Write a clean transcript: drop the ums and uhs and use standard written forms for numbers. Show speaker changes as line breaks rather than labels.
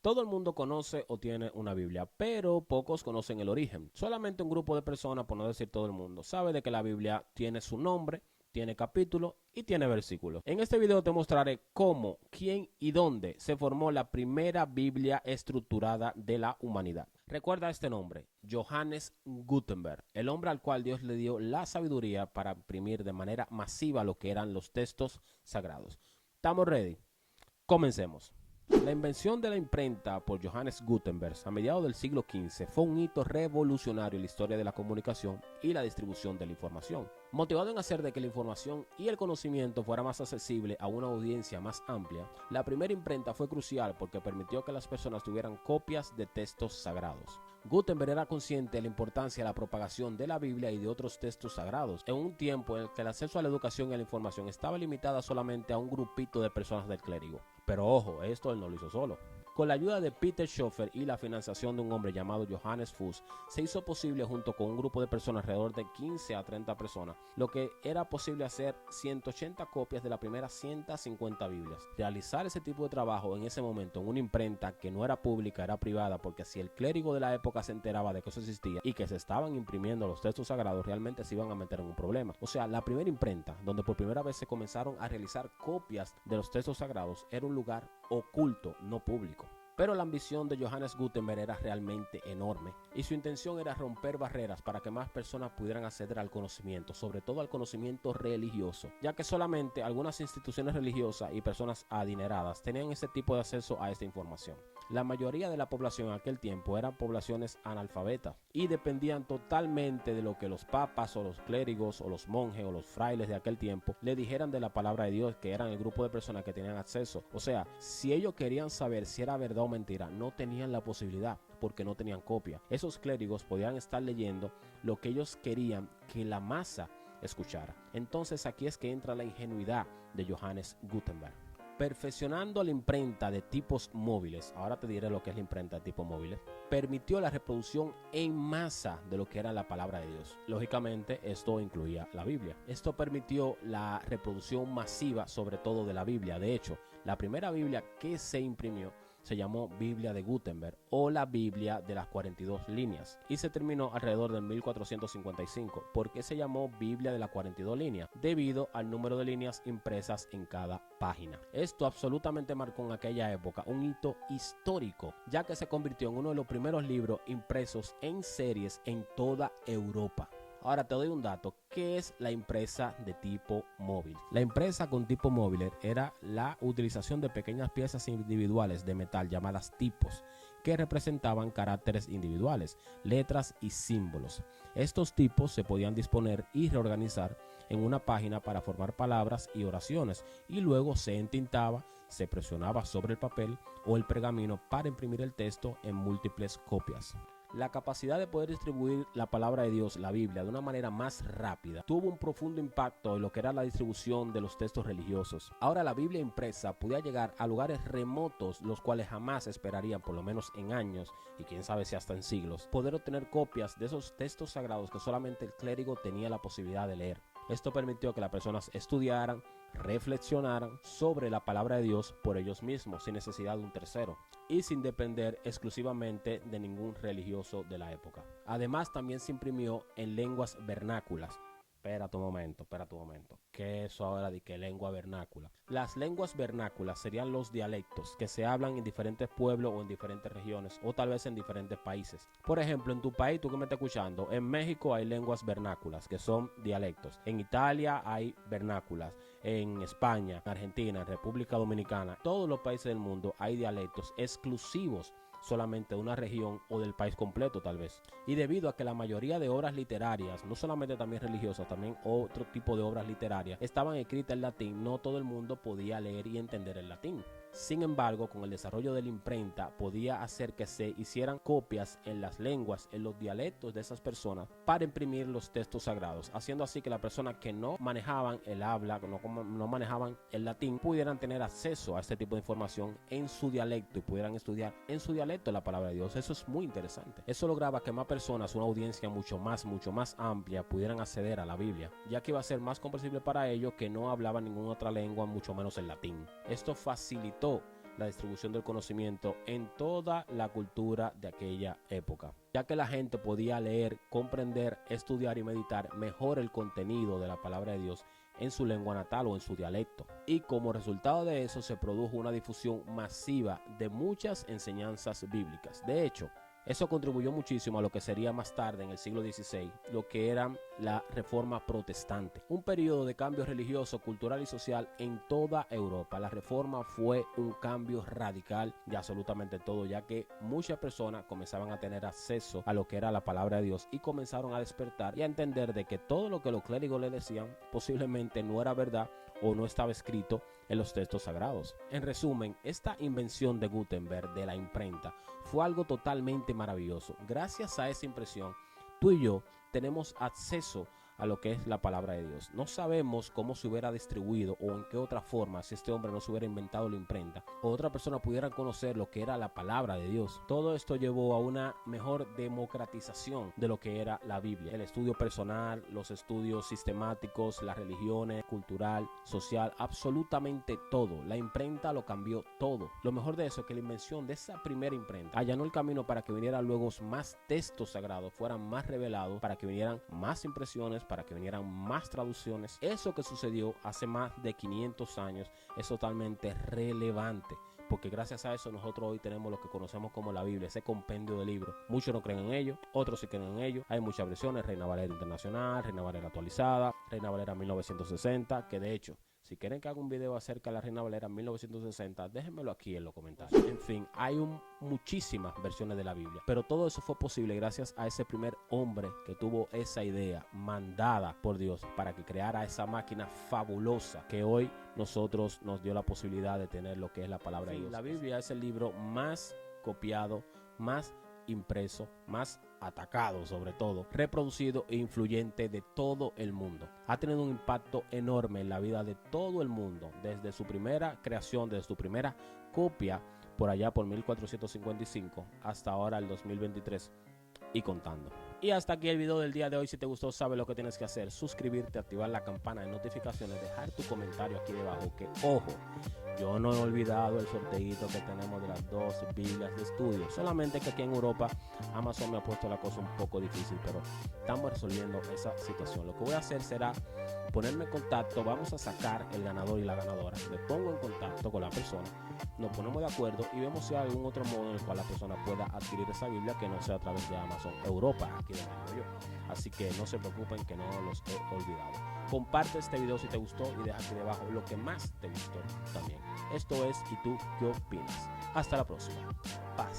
Todo el mundo conoce o tiene una Biblia, pero pocos conocen el origen. Solamente un grupo de personas, por no decir todo el mundo, sabe de que la Biblia tiene su nombre, tiene capítulo y tiene versículos. En este video te mostraré cómo, quién y dónde se formó la primera Biblia estructurada de la humanidad. Recuerda este nombre, Johannes Gutenberg, el hombre al cual Dios le dio la sabiduría para imprimir de manera masiva lo que eran los textos sagrados. ¿Estamos ready? Comencemos. La invención de la imprenta por Johannes Gutenberg a mediados del siglo XV fue un hito revolucionario en la historia de la comunicación y la distribución de la información. Motivado en hacer de que la información y el conocimiento fuera más accesible a una audiencia más amplia, la primera imprenta fue crucial porque permitió que las personas tuvieran copias de textos sagrados. Gutenberg era consciente de la importancia de la propagación de la Biblia y de otros textos sagrados, en un tiempo en el que el acceso a la educación y a la información estaba limitada solamente a un grupito de personas del clérigo. Pero ojo, esto él no lo hizo solo. Con la ayuda de Peter Schoeffer y la financiación de un hombre llamado Johannes Fuchs, se hizo posible junto con un grupo de personas, alrededor de 15 a 30 personas, lo que era posible hacer 180 copias de las primeras 150 Biblias. Realizar ese tipo de trabajo en ese momento en una imprenta que no era pública, era privada, porque si el clérigo de la época se enteraba de que eso existía y que se estaban imprimiendo los textos sagrados, realmente se iban a meter en un problema. O sea, la primera imprenta, donde por primera vez se comenzaron a realizar copias de los textos sagrados, era un lugar oculto, no público. Pero la ambición de Johannes Gutenberg era realmente enorme y su intención era romper barreras para que más personas pudieran acceder al conocimiento, sobre todo al conocimiento religioso, ya que solamente algunas instituciones religiosas y personas adineradas tenían ese tipo de acceso a esta información. La mayoría de la población en aquel tiempo eran poblaciones analfabetas y dependían totalmente de lo que los papas o los clérigos o los monjes o los frailes de aquel tiempo le dijeran de la palabra de Dios, que eran el grupo de personas que tenían acceso. O sea, si ellos querían saber si era verdad o mentira, no tenían la posibilidad porque no tenían copia. Esos clérigos podían estar leyendo lo que ellos querían que la masa escuchara. Entonces aquí es que entra la ingenuidad de Johannes Gutenberg. Perfeccionando la imprenta de tipos móviles, ahora te diré lo que es la imprenta de tipos móviles, permitió la reproducción en masa de lo que era la palabra de Dios. Lógicamente, esto incluía la Biblia. Esto permitió la reproducción masiva, sobre todo de la Biblia. De hecho, la primera Biblia que se imprimió se llamó Biblia de Gutenberg o la Biblia de las 42 líneas y se terminó alrededor de 1455. ¿Por qué se llamó Biblia de las 42 líneas? Debido al número de líneas impresas en cada página. Esto absolutamente marcó en aquella época un hito histórico, ya que se convirtió en uno de los primeros libros impresos en series en toda Europa. Ahora te doy un dato. ¿Qué es la impresa de tipo móvil? La impresa con tipo móvil era la utilización de pequeñas piezas individuales de metal llamadas tipos, que representaban caracteres individuales, letras y símbolos. Estos tipos se podían disponer y reorganizar en una página para formar palabras y oraciones, y luego se entintaba, se presionaba sobre el papel o el pergamino para imprimir el texto en múltiples copias. La capacidad de poder distribuir la palabra de Dios, la Biblia, de una manera más rápida, tuvo un profundo impacto en lo que era la distribución de los textos religiosos. Ahora la Biblia impresa podía llegar a lugares remotos, los cuales jamás esperarían, por lo menos en años, y quién sabe si hasta en siglos, poder obtener copias de esos textos sagrados que solamente el clérigo tenía la posibilidad de leer. Esto permitió que las personas estudiaran, reflexionaran sobre la palabra de Dios por ellos mismos, sin necesidad de un tercero y sin depender exclusivamente de ningún religioso de la época. Además, también se imprimió en lenguas vernáculas. Espera tu momento. ¿Qué es eso ahora de que lengua vernácula? Las lenguas vernáculas serían los dialectos que se hablan en diferentes pueblos o en diferentes regiones o tal vez en diferentes países. Por ejemplo, en tu país, tú que me estás escuchando, en México hay lenguas vernáculas que son dialectos. En Italia hay vernáculas. En España, Argentina, República Dominicana, todos los países del mundo hay dialectos exclusivos solamente de una región o del país completo tal vez. Y debido a que la mayoría de obras literarias, no solamente también religiosas, también otro tipo de obras literarias, estaban escritas en latín, no todo el mundo podía leer y entender el latín. Sin embargo, con el desarrollo de la imprenta podía hacer que se hicieran copias en las lenguas, en los dialectos de esas personas para imprimir los textos sagrados, haciendo así que las personas que no manejaban el habla, no manejaban el latín, pudieran tener acceso a este tipo de información en su dialecto y pudieran estudiar en su dialecto la palabra de Dios. Eso es muy interesante. Eso lograba que más personas, una audiencia mucho más amplia, pudieran acceder a la Biblia, ya que iba a ser más comprensible para ellos que no hablaban ninguna otra lengua, mucho menos el latín. Esto facilitó la distribución del conocimiento en toda la cultura de aquella época, ya que la gente podía leer, comprender, estudiar y meditar mejor el contenido de la palabra de Dios en su lengua natal o en su dialecto. Y como resultado de eso se produjo una difusión masiva de muchas enseñanzas bíblicas. De hecho, eso contribuyó muchísimo a lo que sería más tarde, en el siglo XVI, lo que era la Reforma Protestante. Un periodo de cambio religioso, cultural y social en toda Europa. La Reforma fue un cambio radical de absolutamente todo, ya que muchas personas comenzaban a tener acceso a lo que era la palabra de Dios y comenzaron a despertar y a entender de que todo lo que los clérigos le decían posiblemente no era verdad o no estaba escrito en los textos sagrados. En resumen, esta invención de Gutenberg de la imprenta fue algo totalmente maravilloso. Gracias a esa impresión, tú y yo tenemos acceso a lo que es la palabra de Dios. No sabemos cómo se hubiera distribuido o en qué otra forma si este hombre no se hubiera inventado la imprenta o otra persona pudiera conocer lo que era la palabra de Dios. Todo esto llevó a una mejor democratización de lo que era la Biblia. El estudio personal, los estudios sistemáticos, las religiones, cultural, social, absolutamente todo. La imprenta lo cambió todo. Lo mejor de eso es que la invención de esa primera imprenta allanó el camino para que vinieran luego más textos sagrados, fueran más revelados, para que vinieran más impresiones, para que vinieran más traducciones. Eso que sucedió hace más de 500 años es totalmente relevante, porque gracias a eso nosotros hoy tenemos lo que conocemos como la Biblia, ese compendio de libros. Muchos no creen en ello, otros sí creen en ello. Hay muchas versiones: Reina Valera Internacional, Reina Valera actualizada, Reina Valera 1960, que de hecho, si quieren que haga un video acerca de la Reina Valera 1960, déjenmelo aquí en los comentarios. En fin, hay muchísimas versiones de la Biblia, pero todo eso fue posible gracias a ese primer hombre que tuvo esa idea mandada por Dios para que creara esa máquina fabulosa que hoy nosotros nos dio la posibilidad de tener lo que es la palabra de Dios. La Biblia es el libro más copiado, más impreso, más atacado, sobre todo reproducido e influyente de todo el mundo. Ha tenido un impacto enorme en la vida de todo el mundo, desde su primera creación, desde su primera copia por allá por 1455 hasta ahora el 2023 y contando. Y hasta aquí el video del día de hoy. Si te gustó, sabes lo que tienes que hacer: suscribirte, activar la campana de notificaciones, dejar tu comentario aquí debajo, que ojo, yo no he olvidado el sorteito que tenemos de las 2 Biblias de estudio. Solamente que aquí en Europa Amazon me ha puesto la cosa un poco difícil, pero estamos resolviendo esa situación. Lo que voy a hacer será ponerme en contacto. Vamos a sacar el ganador y la ganadora. Me pongo en contacto con la persona, nos ponemos de acuerdo y vemos si hay algún otro modo en el cual la persona pueda adquirir esa Biblia que no sea a través de Amazon Europa, aquí de yo. Así que no se preocupen, que no los he olvidado. Comparte este video si te gustó y deja aquí debajo lo que más te gustó también. Esto es ¿Y tú qué opinas? Hasta la próxima. Bye.